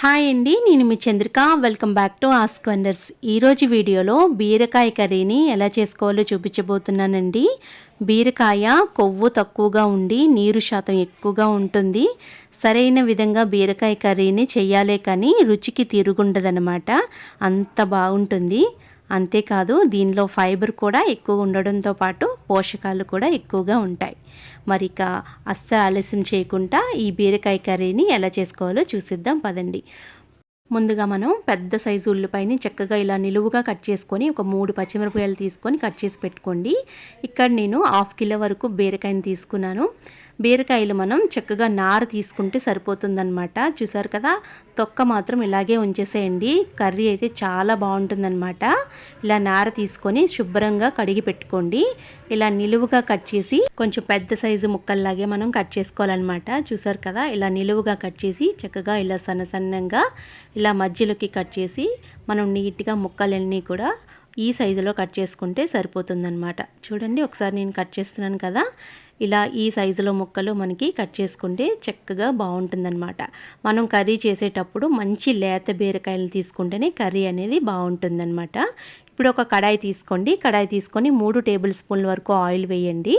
Hi అండి, నేను మీ Chandrika. Welcome back to Ask Wonders. ఈరోజు వీడియోలో బీరకాయ కర్రీని ఎలా చేసుకోవాలో చూపించబోతున్నానండి. బీరకాయ కొవ్వు తక్కువగా ఉండి నీరు శాతం ఎక్కువగా ఉంటుంది. సరైన విధంగా బీరకాయ కర్రీని చెయ్యాలే కానీ రుచికి తిరుగుండదనమాట. అంత బాగుంటుంది. అంతేకాదు దీనిలో ఫైబర్ కూడా ఎక్కువ ఉండడంతో పాటు పోషకాలు కూడా ఎక్కువగా ఉంటాయి. మరి ఇక అస్సలు ఆలస్యం చేయకుండా ఈ బీరకాయ కర్రీని ఎలా చేసుకోవాలో చూసిద్దాం పదండి. ముందుగా మనం పెద్ద సైజు ఉల్లిపాయని చక్కగా ఇలా నిలువుగా కట్ చేసుకొని ఒక 3 పచ్చిమిరపకాయలు తీసుకొని కట్ చేసి పెట్టుకోండి. ఇక్కడ నేను 1/2 కిలో వరకు బీరకాయని తీసుకున్నాను. బీరకాయలు మనం చక్కగా నార తీసుకుంటే సరిపోతుందన్నమాట. చూసారు కదా, తొక్క మాత్రం ఇలాగే ఉంచేసేయండి. కర్రీ అయితే చాలా బాగుంటుందన్నమాట. ఇలా నార తీసుకొని శుభ్రంగా కడిగి పెట్టుకోండి. ఇలా నిలువుగా కట్ చేసి కొంచెం పెద్ద సైజు ముక్కల్లాగే మనం కట్ చేసుకోవాలన్నమాట. చూసారు కదా, ఇలా నిలువుగా కట్ చేసి చక్కగా ఇలా సన్నగా ఇలా మధ్యలోకి కట్ చేసి మనం నీట్గా ముక్కలన్నీ కూడా ఈ సైజులో కట్ చేసుకుంటే సరిపోతుందన్నమాట. చూడండి, ఒకసారి నేను కట్ చేస్తున్నాను కదా, ఇలా ఈ సైజులో ముక్కలు మనకి కట్ చేసుకుంటే చక్కగా బాగుంటుందన్నమాట. మనం కర్రీ చేసేటప్పుడు మంచి లేత బీరకాయలు తీసుకుంటేనే కర్రీ అనేది బాగుంటుందన్నమాట. ఇప్పుడు ఒక కడాయి తీసుకోండి. కడాయి తీసుకొని 3 టేబుల్ స్పూన్ల వరకు ఆయిల్ వేయండి.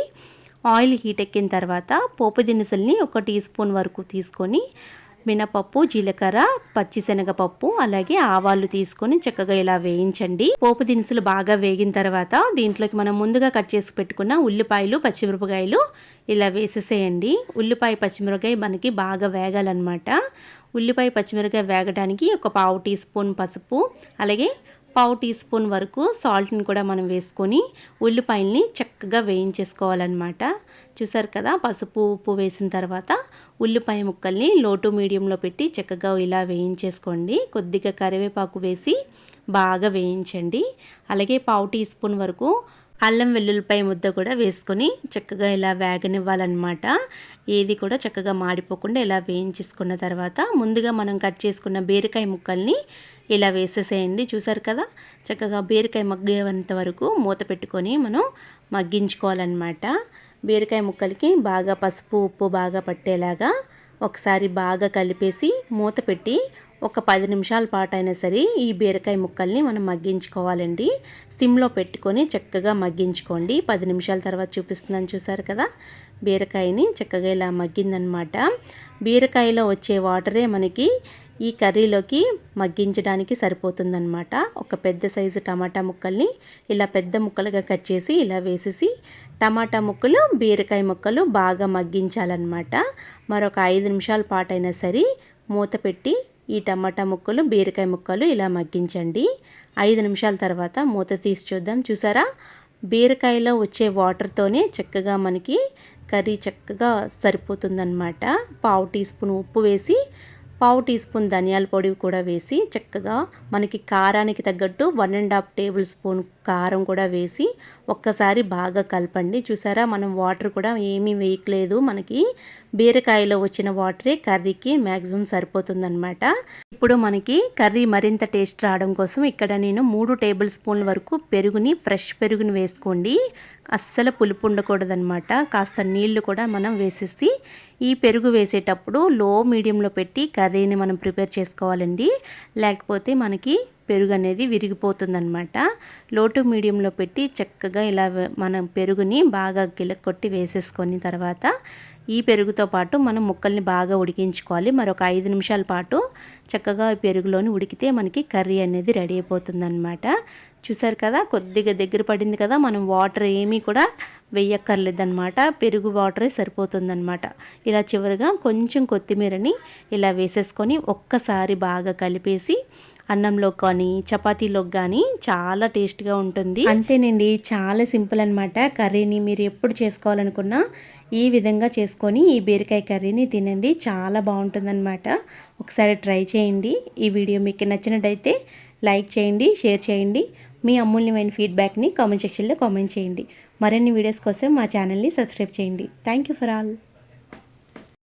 ఆయిల్ హీట్ ఎక్కిన తర్వాత పోపు దినుసుల్ని 1 టీ స్పూన్ వరకు తీసుకొని మినపప్పు, జీలకర్ర, పచ్చిశనగపప్పు అలాగే ఆవాలు తీసుకొని చక్కగా ఇలా వేయించండి. పోపు దినుసులు బాగా వేగిన తర్వాత దీంట్లోకి మనం ముందుగా కట్ చేసి పెట్టుకున్న ఉల్లిపాయలు, పచ్చిమిరపకాయలు ఇలా వేసేసేయండి. ఉల్లిపాయ, పచ్చిమిరపకాయ మనకి బాగా వేగాలన్నమాట. ఉల్లిపాయ, పచ్చిమిరపకాయ వేగడానికి ఒక 1/2 టీ స్పూన్ పసుపు అలాగే 1/2 టీ స్పూన్ వరకు సాల్ట్ని కూడా మనం వేసుకొని ఉల్లిపాయల్ని చక్కగా వేయించేసుకోవాలన్నమాట. చూసారు కదా, పసుపు, ఉప్పు వేసిన తర్వాత ఉల్లిపాయ ముక్కల్ని లో టు మీడియంలో పెట్టి చక్కగా ఇలా వేయించేసుకోండి. కొద్దిగా కరివేపాకు వేసి బాగా వేయించండి. అలాగే 1/2 టీ స్పూన్ వరకు అల్లం వెల్లుల్లిపాయ ముద్ద కూడా వేసుకొని చక్కగా ఇలా వేగనివ్వాలన్నమాట. ఏది కూడా చక్కగా మాడిపోకుండా ఇలా వేయించేసుకున్న తర్వాత ముందుగా మనం కట్ చేసుకున్న బీరకాయ ముక్కల్ని ఇలా వేసేసేయండి. చూసారు కదా, చక్కగా బీరకాయ మగ్గేంత వరకు మూత పెట్టుకొని మనం మగ్గించుకోవాలన్నమాట. బీరకాయ ముక్కలకి బాగా పసుపు, ఉప్పు బాగా పట్టేలాగా ఒకసారి బాగా కలిపేసి మూత పెట్టి ఒక 10 నిమిషాల పాటు అయినా సరే ఈ బీరకాయ ముక్కల్ని మనం మగ్గించుకోవాలండి. సిమ్లో పెట్టుకొని చక్కగా మగ్గించుకోండి. 10 నిమిషాల తర్వాత చూపిస్తున్నాను. చూసారు కదా, బీరకాయని చక్కగా ఇలా మగ్గిందనమాట. బీరకాయలో వచ్చే వాటరే మనకి ఈ కర్రీలోకి మగ్గించడానికి సరిపోతుందన్నమాట. ఒక పెద్ద సైజు టమాటా ముక్కల్ని ఇలా పెద్ద ముక్కలుగా కట్ చేసి ఇలా వేసేసి టమాటా ముక్కలు, బీరకాయ ముక్కలు బాగా మగ్గించాలన్నమాట. మరొక 5 నిమిషాల పాటు అయినా సరే మూత పెట్టి ఈ టమాటా ముక్కలు, బీరకాయ ముక్కలు ఇలా మగ్గించండి. 5 నిమిషాల తర్వాత మూత తీసి చూద్దాం. చూసారా, బీరకాయలో వచ్చే వాటర్తోనే చక్కగా మనకి కర్రీ చక్కగా సరిపోతుందన్నమాట. 1/2 టీ స్పూన్ ఉప్పు వేసి 1/2 టీ స్పూన్ ధనియాల పొడి కూడా వేసి చక్కగా మనకి కారానికి తగ్గట్టు 1½ టేబుల్ స్పూన్ కారం కూడా వేసి ఒక్కసారి బాగా కలపండి. చూసారా, మనం వాటర్ కూడా ఏమీ వేయట్లేదు. మనకి బీరకాయలో వచ్చిన వాటరే కర్రీకి మ్యాక్సిమం సరిపోతుందన్నమాట. ఇప్పుడు మనకి కర్రీ మరింత టేస్ట్ రావడం కోసం ఇక్కడ నేను 3 టేబుల్ స్పూన్ల వరకు ఫ్రెష్ పెరుగుని వేసుకోండి. అస్సలు పులుపు ఉండకూడదనమాట. కాస్త నీళ్లు కూడా మనం వేసేసి ఈ పెరుగు వేసేటప్పుడు లో మీడియంలో పెట్టి కర్రీని మనం ప్రిపేర్ చేసుకోవాలండి. లేకపోతే మనకి పెరుగు అనేది విరిగిపోతుందన్నమాట. లో టు మీడియంలో పెట్టి చక్కగా ఇలా మనం పెరుగుని బాగా గిలకొట్టి వేసేసుకొని తర్వాత ఈ పెరుగుతో పాటు మనం ముక్కల్ని బాగా ఉడికించుకోవాలి. మరొక 5 నిమిషాల పాటు చక్కగా పెరుగులోని ఉడికితే మనకి కర్రీ అనేది రెడీ అయిపోతుందన్నమాట. చూసారు కదా, కొద్దిగా దగ్గర పడింది కదా, మనం వాటర్ ఏమీ కూడా వేయక్కర్లేదన్నమాట. పెరుగు వాటరే సరిపోతుందన్నమాట. ఇలా చివరిగా కొంచెం కొత్తిమీరని ఇలా వేసేసుకొని ఒక్కసారి బాగా కలిపేసి అన్నంలో కానీ చపాతీలోకి కానీ చాలా టేస్ట్గా ఉంటుంది. అంతేనండి, చాలా సింపుల్ అనమాట. కర్రీని మీరు ఎప్పుడు చేసుకోవాలనుకున్నా ఈ విధంగా చేసుకొని ఈ బీరకాయ కర్రీని తినండి, చాలా బాగుంటుందన్నమాట. ఒకసారి ట్రై చేయండి. ఈ వీడియో మీకు నచ్చినట్టయితే లైక్ చేయండి, షేర్ చేయండి. మీ అమూల్యమైన ఫీడ్బ్యాక్ని కామెంట్ సెక్షన్లో కామెంట్ చేయండి. మరిన్ని వీడియోస్ కోసం మా ఛానల్ని సబ్స్క్రైబ్ చేయండి. Thank you for all.